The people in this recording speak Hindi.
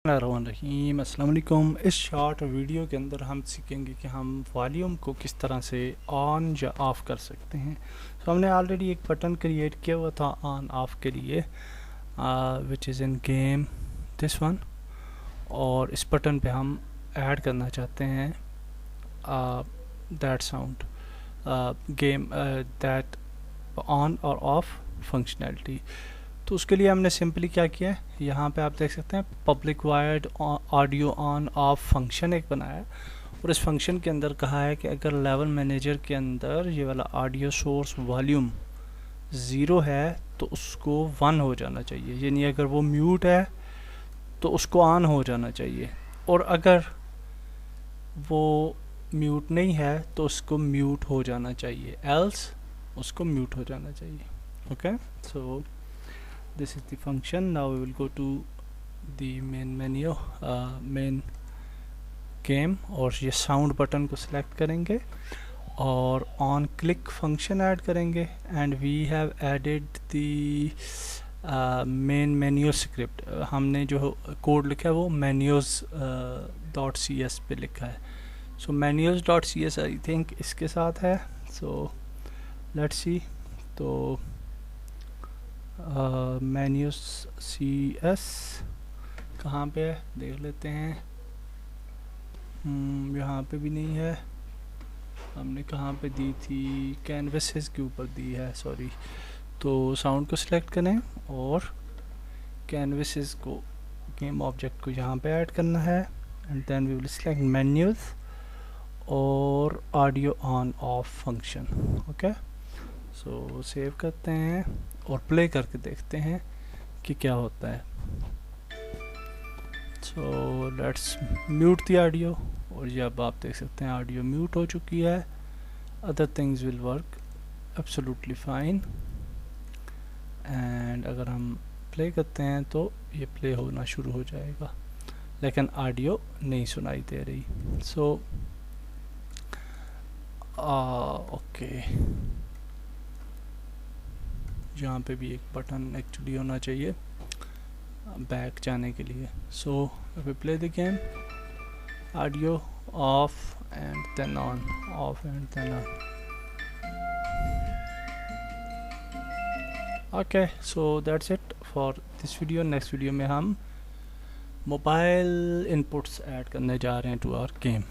रहीम अस्सलाम वालेकुम। इस शॉर्ट वीडियो के अंदर हम सीखेंगे कि हम वॉल्यूम को किस तरह से ऑन या ऑफ़ कर सकते हैं। तो हमने ऑलरेडी एक बटन क्रिएट किया हुआ था ऑन ऑफ़ के लिए, which is in game this one, और इस बटन पे हम ऐड करना चाहते हैं that sound game that on और ऑफ फंक्शनैलिटी। तो उसके लिए हमने सिंपली क्या किया है, यहाँ पे आप देख सकते हैं public wired audio on off function एक बनाया है, और इस फंक्शन के अंदर कहा है कि अगर लेवल मैनेजर के अंदर ये वाला ऑडियो सोर्स वॉल्यूम 0 है तो उसको 1 हो जाना चाहिए, यानी अगर वो म्यूट है तो उसको ऑन हो जाना चाहिए, और अगर वो म्यूट नहीं है तो उसको म्यूट हो जाना चाहिए, एल्स उसको म्यूट हो जाना चाहिए। Okay, so this is the function. Now we will go to the main menu, main game, और ये साउंड बटन को सिलेक्ट करेंगे और ऑन क्लिक फंक्शन ऐड करेंगे, and we have added the main menu script. हमने जो कोड लिखा है वो menus.cs पे लिखा है, सो menus.cs आई थिंक इसके साथ है। सो लेट्स सी, तो menus cs कहाँ पे है देख लेते हैं। यहाँ पे भी नहीं है, हमने कहाँ पे दी थी, कैनवसेस के ऊपर दी है, सॉरी। तो साउंड को सिलेक्ट करें और कैनवसेस को, गेम ऑब्जेक्ट को यहाँ पे ऐड करना है, and then we will select menus और audio on off function. Okay, so save करते हैं और प्ले करके देखते हैं कि क्या होता है। So let's mute the audio, और ये अब आप देख सकते हैं ऑडियो म्यूट हो चुकी है। Other things will work absolutely fine, and अगर हम प्ले करते हैं तो ये प्ले होना शुरू हो जाएगा, लेकिन ऑडियो नहीं सुनाई दे रही। सो ओके, यहाँ पे भी एक बटन एक्चुअली होना चाहिए बैक जाने के लिए। So we play the game, audio off and then on, off and then on. Okay, so that's it for this video. Next video में हम मोबाइल इनपुट्स ऐड करने जा रहे हैं टू आवर गेम।